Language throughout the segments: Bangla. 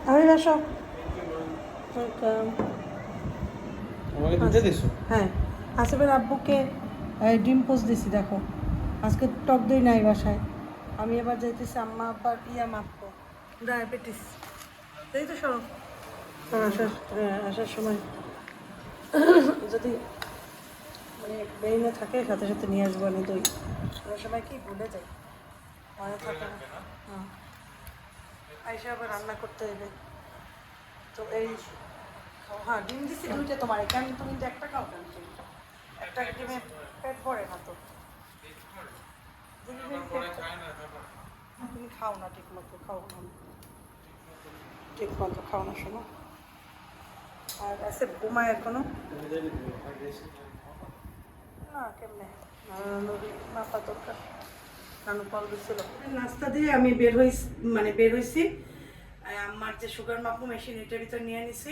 আমি আসো। ওয়েলকাম। আমাকে দুটো দিছো? হ্যাঁ, আসিফের আব্বুকে ডিম পোস্ট দিছি, দেখো আজকে টক দই নাই বাসায়। আমি এবার যাইতেছি আম্মা আব্বার ইয়া মাপবো, ডায়াবেটিস। এই তো সব আসার সময় যদি মানে ব্রেইনে থাকে সাথে সাথে নিয়ে আসবো আমি দই। অনেক সময় কি ভুলে যাই, মনে থাকে না। হ্যাঁ, আইসা আবার রান্না করতে হবে তো এই। হ্যাঁ, ডিম দিছি দুইটা তোমার, কেন তুমি তো একটা খাও কেন? একটা ডিমে পেট ভরে না তো। তুমি খাও না ঠিক মতো, খাও না ঠিক মতো, খাও না শোনো। আর এসে ঘুমায় এখনো না, কেমনে মাপা দরকার। নানু কল দিচ্ছিল নাস্তা দিয়ে আমি বের হয়েছি। আমার যে সুগার মাপো মেশিন এটার ভিতর নিয়ে নিছি,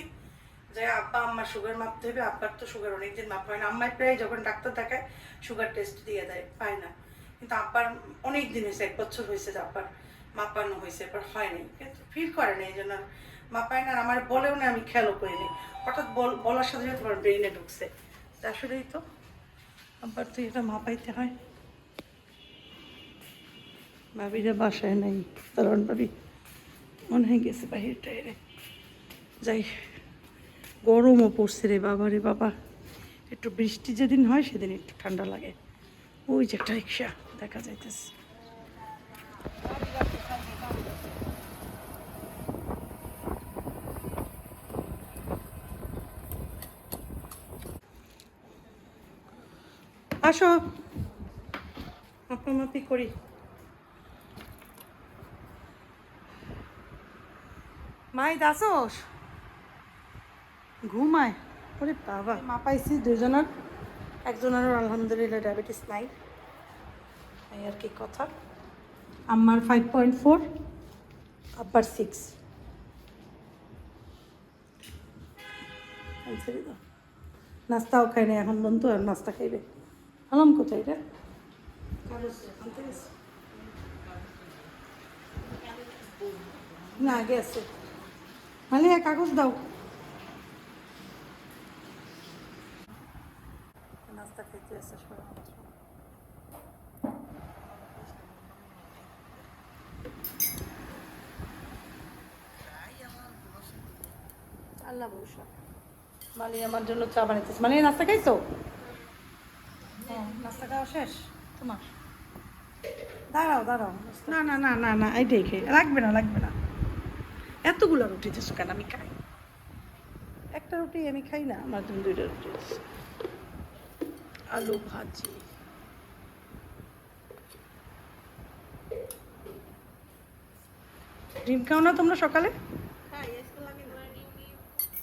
যে আব্বা আম্মার সুগার মাপতে হবে। আব্বার তো সুগার অনেকদিন মাপা হয় না, আম্মায় প্রায় যখন ডাক্তার দেখায় সুগার টেস্ট দিয়ে দেয়, পায় না। কিন্তু আব্বার অনেক দিন হয়েছে, 1 বছর হয়েছে যে আব্বার মাপানো হয়েছে, এবার হয়নি, কিন্তু ফিল করে না, এই জন্য মাপায় না। আর আমার বলেও না, আমি খেয়ালও করিনি, হঠাৎ বলার সাথে সাথে তোমার ব্রেইনে ঢুকছে। আসলেই তো আব্বার তো এটা মাপাইতে হয়। ভাবিরা বাসায় নাই, কারণ ভাবি মনে হয়ে গেছে বাহির টাইরে যাই। গরমও পড়ছে রে বাবা, রে বাবা। একটু বৃষ্টি যেদিন হয় সেদিন একটু ঠান্ডা লাগে। ওই যে একটা রিক্সা দেখা যাইতেছে। আসো, মাপামাপি করি। মাই দাসোস ঘুমায়। ওরে বাবা, মাপাইছি দুজনের, একজনের আলহামদুলিল্লাহ ডায়াবেটিস নাই, এই আর কি কথা। আমার 5.4, আব্বার 6। নাস্তাও খাই না এখন বন্ধু, আর নাস্তা খাইবে। আলাম কোথায় রে? না আগে আছে, মানে কাগজ দাও। নাস্তা খাইতে আছে আল্লাহ ভরসা। মানে আমার জন্য চা বানাইতেছে। মানে নাস্তা খাইছো? হ্যাঁ, নাস্তা খাওয়া শেষ তোমার? দাঁড়াও দাঁড়াও, না না না না না, এইটাই খেয়ে লাগবে না, লাগবে না। এতগুলো রুটি দিচ্ছ কেন? আমি খাই একটা রুটি, আমি খাই না। আমার তুমি 2টা রুটি দিচ্ছ। আলু ভাজি, ডিম খাও না তোমরা সকালে?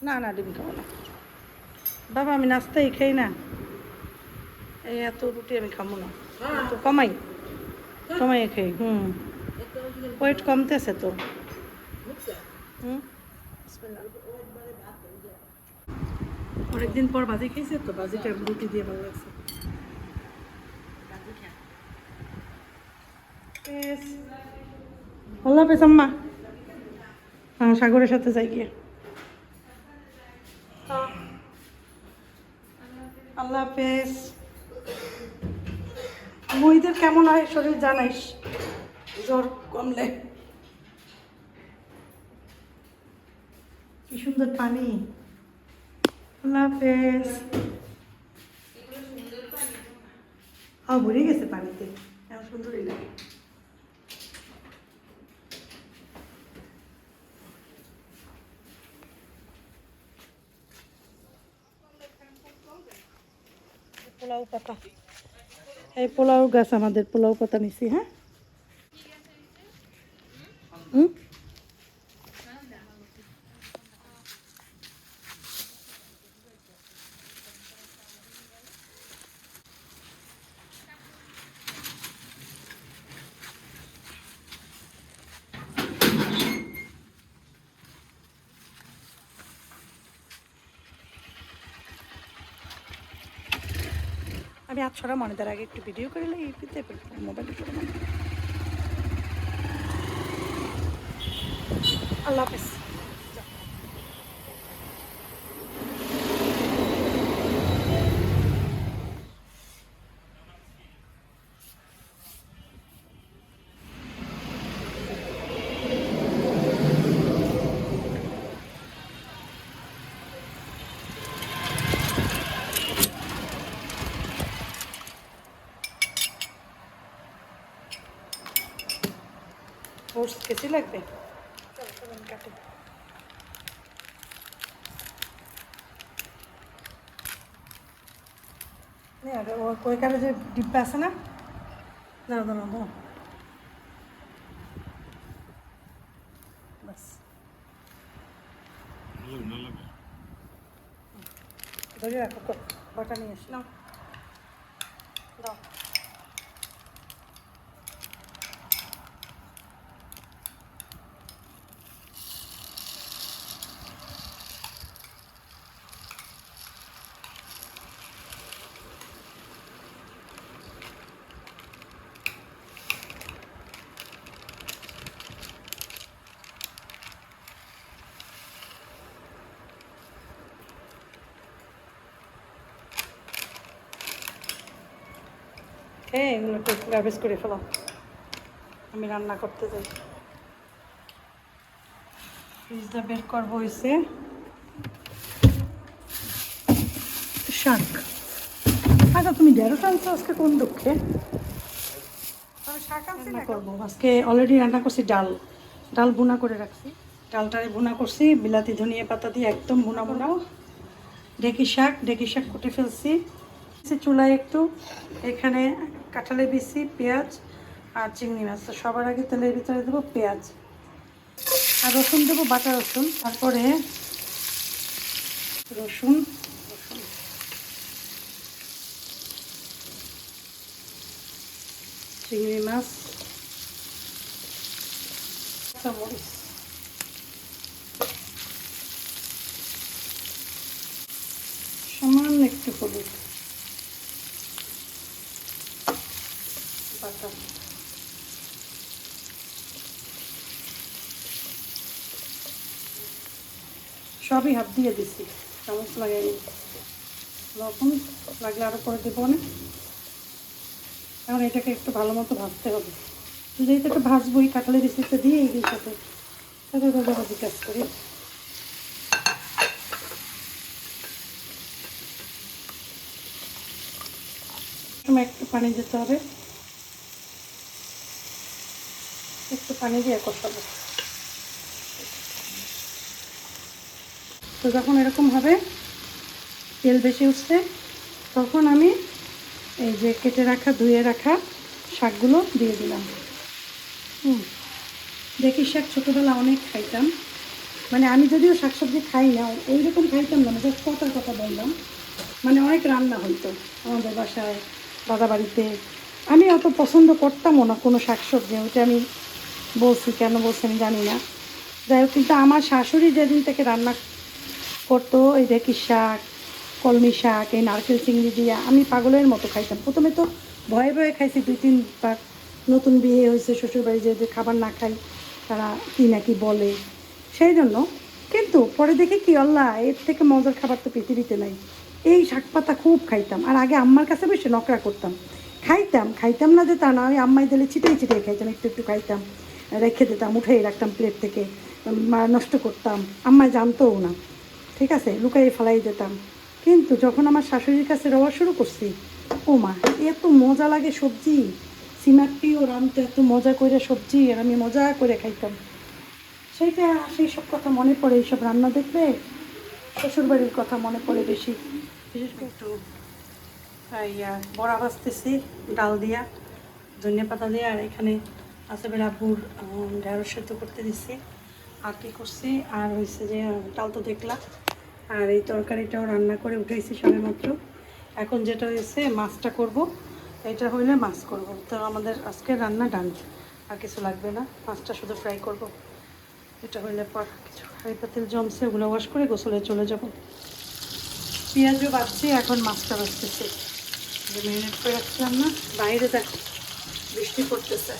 না না, ডিম খাও না বাবা, আমি নাস্তাই খাই না। এই এত রুটি আমি খাবো না, তো কমাই কমাই খাই। ওয়েট কমতেছে তো। অনেকদিন পর ভাজি খেয়েছে তো, ভাজিটা রুটি দিয়ে ভালো লাগছে। আল্লাহ হাফেজ আম্মা। হ্যাঁ, সাগরের সাথে যাই গিয়ে। আল্লাহ হাফেজ। মহিদের কেমন হয় শরীর জানাইস, জ্বর কমলে। কি সুন্দর পানি। আল্লাহ হাফেজ। হ্যাঁ, ভরে গেছে পানিতে, এমন সুন্দরই লাগে। পোলাও পাতা, এই পোলাও গাছ আমাদের, পোলাও পাতা নিছি। হ্যাঁ, আমি ছড়া মনে তার আগে একটু ভিডিও করে লাগে মোবাইলে। আল্লাহ হাফেজ। গোস্ত কেসি লাগবে, চলো চলো আমি কাটি। ওইখানে যে ডিব্বা আছে না, দাঁড়ো দাঁড়ো দাঁড়ো, বাস ধরে রাখো তো, বটা নিয়ে এসো নাও, দাও। হ্যাঁ, এগুলো একটু গার্বেজ করে ফেলাম, আমি রান্না করতে যাই। ফ্রিজটা বের করবো হয়েছে শাক। আচ্ছা তুমি ঢেঁড়স আনছো আজকে কোন দুঃখে? শাক রান্না করবো আজকে, অলরেডি রান্না করছি ডাল, ডাল ভুনা করে রাখছি, ডালটারে ভুনা করছি বিলাতি ধনিয়া পাতা দিয়ে একদম ভুনা ভুনা। ঢেঁকি শাক কুটে ফেলছি চুলায় একটু, এখানে কাঁঠালের বিচি, পেঁয়াজ আর চিংড়ি মাছ। তো সবার আগে তেলের ভিতরে দেবো পেঁয়াজ আর রসুন দেবো, বাটা রসুন, তারপরে রসুন চিংড়ি মাছ, কাঁচামরিচ, সামান্য একটু হলুদ, বাটা, সবই হাত দিয়ে দিছি, চামচ লাগাই, লবণ লাগলে আরও করে দেবো না। এখন এটাকে একটু ভালো মতো ভাজতে হবে, যেহেতু একটু ভাজবোই, কাঁঠালের বিচিটা দিয়ে এই সাথে ভাজি কাজ করি। একটু পানি দিতে হবে, একটু পানি দিয়ে কষাবো। তো যখন এরকম হবে, তেল বেশি উঠছে, তখন আমি এই যে কেটে রাখা ধুয়ে রাখা শাকগুলো দিয়ে দিলাম। ঢেঁকি শাক ছোটোবেলা অনেক খাইতাম, মানে আমি যদিও শাকসবজি খাই না, এইরকম খাইতাম না, জাস্ট কথার কথা বললাম, মানে অনেক রান্না হইতো আমাদের বাসায়, দাদা বাড়িতে। আমি অত পছন্দ করতামও না কোনো শাকসবজি, ওইটা আমি বলছি, কেন বলছি আমি জানি না, যাই হোক। কিন্তু আমার শাশুড়ি যেদিন থেকে রান্না করতো এই ঢেঁকি শাক, কলমি শাক, এই নারকেল চিংড়ি দিয়া আমি পাগলের মতো খাইতাম। প্রথমে তো ভয়ে ভয়ে খাইছি 2-3 বার, নতুন বিয়ে হয়েছে, শ্বশুরবাড়ি যে খাবার না খাই তারা কী না কি বলে, সেই জন্য। কিন্তু পরে দেখি কি আল্লাহ, এর থেকে মজার খাবার তো পৃথিবীতে নাই। এই শাক পাতা খুব খাইতাম, আর আগে আম্মার কাছে বসে নকরা করতাম, খাইতাম না যে তা না, আমি আম্মাই দিলে ছিটাই খাইতাম, একটু একটু খাইতাম, রেখে দিতাম, উঠেই রাখতাম প্লেট থেকে, নষ্ট করতাম, আম্মাই জানতোও না, ঠিক আছে, লুকাইয়ে ফেলাই দিতাম। কিন্তু যখন আমার শাশুড়ির কাছে রওয়া শুরু করছি, ও মা এত মজা লাগে সবজি, সিমাটিও রামতে এত মজা করে সবজি, আর আমি মজা করে খাইতাম। সেই সব কথা মনে পড়ে, এইসব রান্না দেখলে শ্বশুরবাড়ির কথা মনে পড়ে বেশি। বিশেষ করে একটু বড়া ভাজতেছি ডাল দিয়া, ধনিয়া পাতা দিয়ে, আর এখানে আসবের আব্বুর ঢেঁড়স সেদ্ধ করতে দিচ্ছি। আর কী করছি, আর হয়েছে যে ডাল তো দেখলাম, আর এই তরকারিটাও রান্না করে উঠেছি সবেমাত্র। এখন যেটা হয়েছে মাছটা করব, এটা হইলে মাছ করব। তো আমাদের আজকে রান্না ডান, আর কিছু লাগবে না, মাছটা শুধু ফ্রাই করব। এটা হইলে পর কিছু হাঁড়ি পাতিল জমছে, ওগুলো ওয়াশ করে গোসলে চলে যাব। পেঁয়াজও বাড়ছি, এখন মাছটা বাছতেছি, যে মেরিনেট করে রাখছিলাম না। বাইরে দেখো বৃষ্টি পড়তেছে,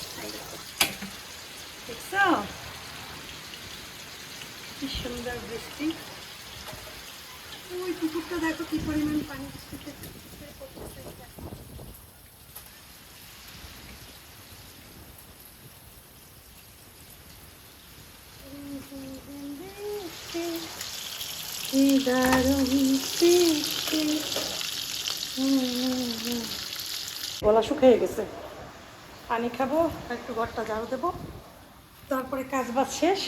দেখছ কি সুন্দর বৃষ্টি। ওই পুকুরটা দেখো কি পরিমাণ পানি বৃষ্টিতে পড়তেছে। গলা শুকিয়ে গেছে, পানি খাবো, একটু ঘরটা ঝাড়ু দেবো, তারপরে কাজ বাজ শেষ,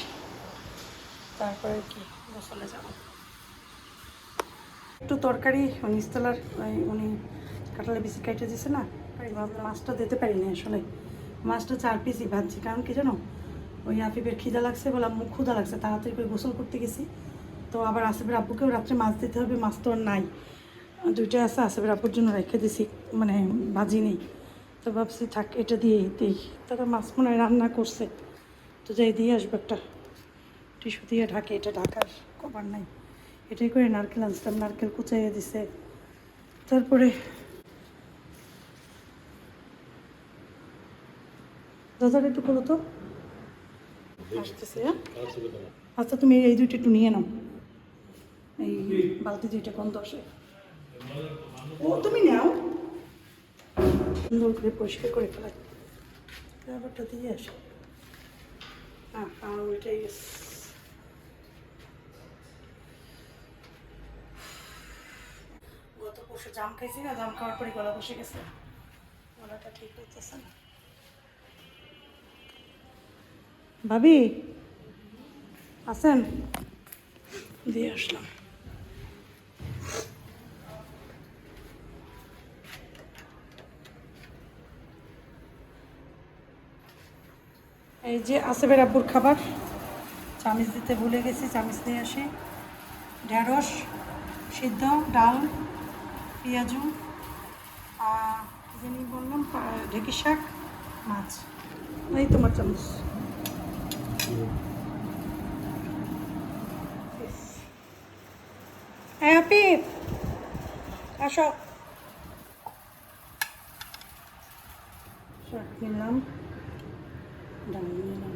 তারপরে কি গোসলে যাব। একটু তরকারি নিচতলার উনি কাঁঠালে বেশি কাইটে দিছে না, ভাবলাম মাছটা দিতে পারিনি আসলে। মাছটা 4 পিসই ভাজছি, কারণ কি জানো, ওই আফিফের খিদা লাগছে, বললাম মুখ ক্ষুদা লাগছে, তাড়াতাড়ি করে গোসল করতে গেছি। তো আবার আসিফের আব্বুকেও রাত্রে মাছ দিতে হবে, মাছ তো আর নাই, 2টা আছে, আসিফের আব্বুর জন্য রেখে দিছি, মানে ভাজি নেই। তো ভাবছি থাক এটা দিয়েই দিই, তারা মাছ মনে হয় রান্না করছে, তো যাই দিয়ে আসবো, একটা টিস্যু দিয়ে ঢাকে, এটা ঢাকার কভার নাই, এটাই করে নারকেল আনছিলাম, নারকেল কুচাইয়ে দিছে। তারপরে দাদার একটু বলো তো, আসতেছে। হ্যাঁ আচ্ছা, তুমি এই 2টা একটু নিয়ে নাও, এই বালতি 2টা গন্ধ আসে, ও তুমি নাও, সুন্দর করে পরিষ্কার করে ফেলাই, ব্যাপারটা দিয়ে আসো। হ্যাঁ আমার ওইটাই গেছে। গত পরশু জাম খাইছি না, জাম খাওয়ার পরে গলা বসে গেছে, গলাটা ঠিক হইতেছে না। ভাবি আছেন? দিয়ে আসলাম। এই যে আসিফের আব্বুর খাবার, চামিচ দিতে ভুলে গেছি, চামিচ নিয়ে আসি। ঢেঁড়স সিদ্ধ, ডাল, পেঁয়াজু, কী জানি বললাম, ঢেঁকি শাক, মাছ। এই তোমার চামচ। হ্যাঁ আপি আসো, শাক নিলাম, ডাল নিলাম।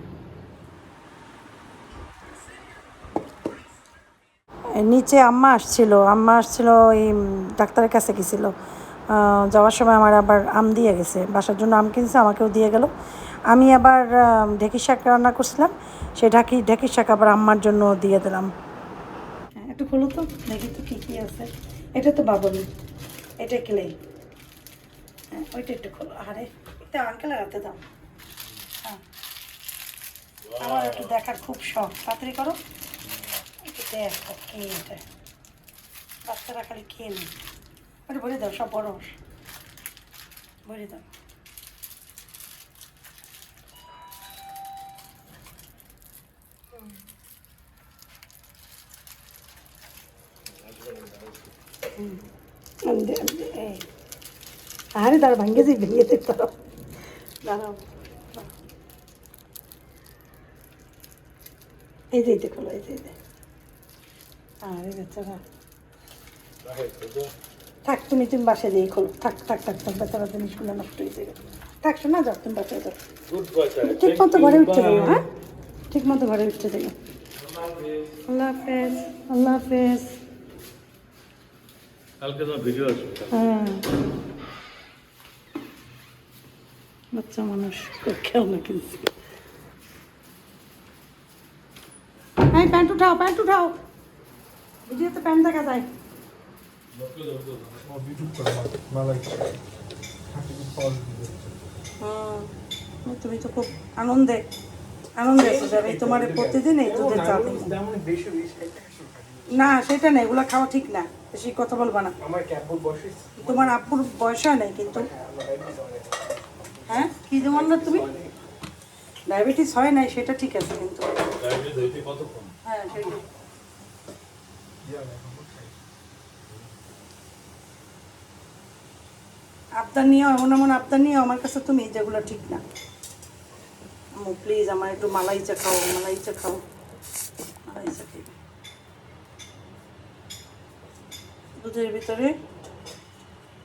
নিচে আম্মা আসছিল, ওই ডাক্তারের কাছে গেছিলো, যাওয়ার সময় আমার আবার আম দিয়ে গেছে, বাসার জন্য আম কিনছে, আমাকেও দিয়ে গেল। আমি আবার ঢেঁকি শাক রান্না করছিলাম, সেই ঢেঁকি শাক আবার আম্মার জন্য দিয়ে দিলাম। হ্যাঁ একটু খোলো তো, দেখি তো কী কী আছে। এটা তো বাবলি, এটা ক্লে, হ্যাঁ ওইটা একটু খোলো। আরে এটা আঙ্কেলের হাতে দাও। হ্যাঁ আমার একটু দেখার খুব শখ, তাড়াতাড়ি করো। একটু দেখো কে এটা, বাচ্চারা খালি খেয়ে নেই। ওটা ভরে দাও, সব বড় ভরে দাও। আরে দাঁড়া, ভেঙে যেতে পারো, দাঁড়াও। এই যে এইটা খোলো, এই যে আরে বেচারা, থাক তুমি বাসায় দিয়ে খোলো, থাক থাক থাক থাক, বেচারা জিনিসগুলো নষ্ট হয়ে যাবে। থাক শোনা, যাও তুমি বাসায় যাও, ঠিক মতো ঘরে উঠতে দেবো। হ্যাঁ ঠিক মতো ঘরে উঠতে দেবো। আল্লাহ হাফেজ, আল্লাহ হাফেজ। কালকে তোমার ভিডিও আসবে। হ্যাঁ বাচ্চা মানুষ খেলনা কিনছি। হ্যাঁ প্যান্ট উঠাও, প্যান্ট উঠাও, ভিডিওতে প্যান্ট দেখা যায়। তুমি তো খুব আনন্দে এসে যাবে, তোমার প্রতিদিন এই দুধের চা দিই। না সেটা নেই, এগুলো খাওয়া ঠিক না, বেশি কথা বলবা না। তোমার আব্বুর বয়স হয় নাই কিন্তু। হ্যাঁ কি যেমন না, তুমি ডায়াবেটিস হয় নাই সেটা ঠিক আছে, কিন্তু হ্যাঁ সেটাই। আবদার নিয়েও, এমন আবদার নিয়েও আমার কাছে তুমি, যেগুলো ঠিক না। প্লিজ আমার একটু মালাই চা খাও, মালাই চা খাও, মালাই চা খাই। দুধের ভিতরে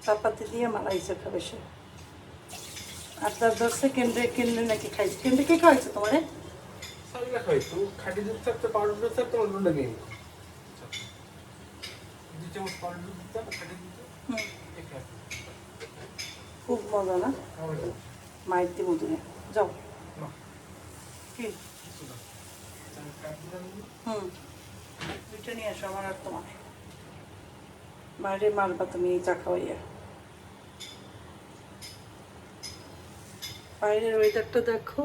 চাপাতি দিয়ে মালাই চা খাবে সে। আর 10 সেকেন্ডে কেন্দ্রে নাকি খাইছে, কেন্দ্রে কে খাওয়াইছে তোমারে? খাঁটি দুধ থাকতে পাউডার দুধ থাকতে অন্য লাগে 2 চামচ পাউডার দুধ দিতাম, খাঁটি দুধ খুব মজা না, মায়ের দিব তুমি, যাও। কি দুইটা নিয়ে আসো আমার আর তোমার, বাইরে মারবা তুমি এই চা খাওয়াইয়া। বাইরের ওয়েদারটা দেখো,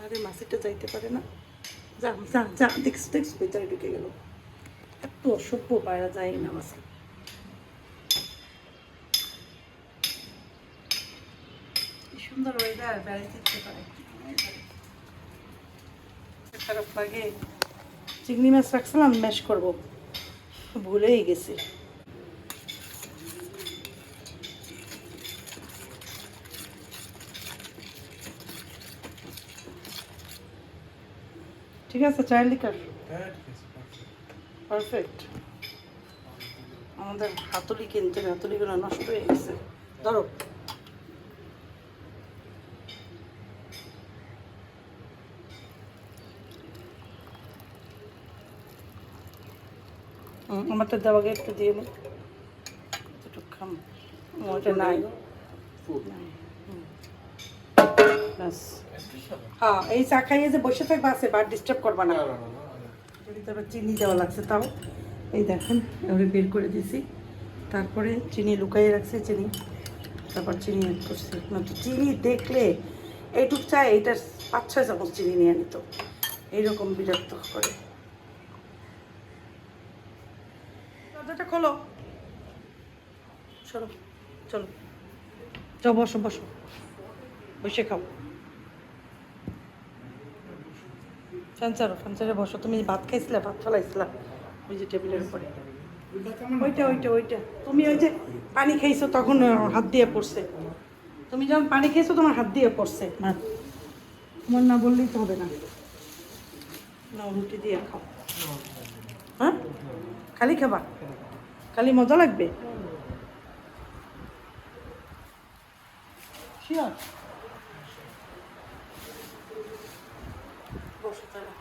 আরে মাসিটা যাইতে পারে না, যা যা যা, দেখছ দেখছ ভিতরে ঢুকে গেল। এত অসভ্য, পায়রা যায় না মাসি। কি সুন্দর ওয়েদার, বেড়াইতে ইচ্ছে করে। খারাপ লাগে। চিংড়ি মাছ রাখছিলাম ম্যাশ করবো, ভুলেই গেছি। ঠিক আছে, চায়ের লিকার হ্যাঁ ঠিক আছে পারফেক্ট। আমাদের হাতুড়ি কিনতে, হাতুড়িগুলো নষ্ট হয়ে গেছে। ধরো, আমারটা দেওয়াকে একটু দিয়ে নি, একটু খাম। ওটা নাই, নাই। ব্যাস। হ্যাঁ, এই চা খাইয়ে যে বসে থাকবা আছে, বার ডিস্টার্ব করবা না। যদি তারপর চিনি দেওয়া লাগছে তাও, এই দেখেন এবারে বের করে দিয়েছি। তারপরে চিনি লুকাইয়ে রাখছি, চিনি তারপর চিনি অ্যাড করছি। না তো চিনি দেখলে এইটুক চাই, এইটা 5-6 চামচ চিনি নিয়ে নিত, এইরকম বিরক্ত করে। দরজাটা খোলো, চলো চলো, যাও বসো বসো, বসে খাও। ফ্যানচারে বসো। তুমি ভাত খাইছিলা, ভাত ফেলাইছিলা ওই যে টেবিলের উপরে। ওইটা ওইটা ওইটা, তুমি ওই যে পানি খাইছো তখন হাত দিয়ে পড়ছে। তুমি যখন পানি খেয়েছো তোমার হাত দিয়ে পড়ছে ভাত। তোমার না বললেই তো হবে না। না, রুটি দিয়ে খাও। হ্যাঁ, খালি খাবা? খালি মজা লাগবে? শিওর? বসো তাহলে,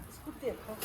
বিস্কুট দিয়ে খাও।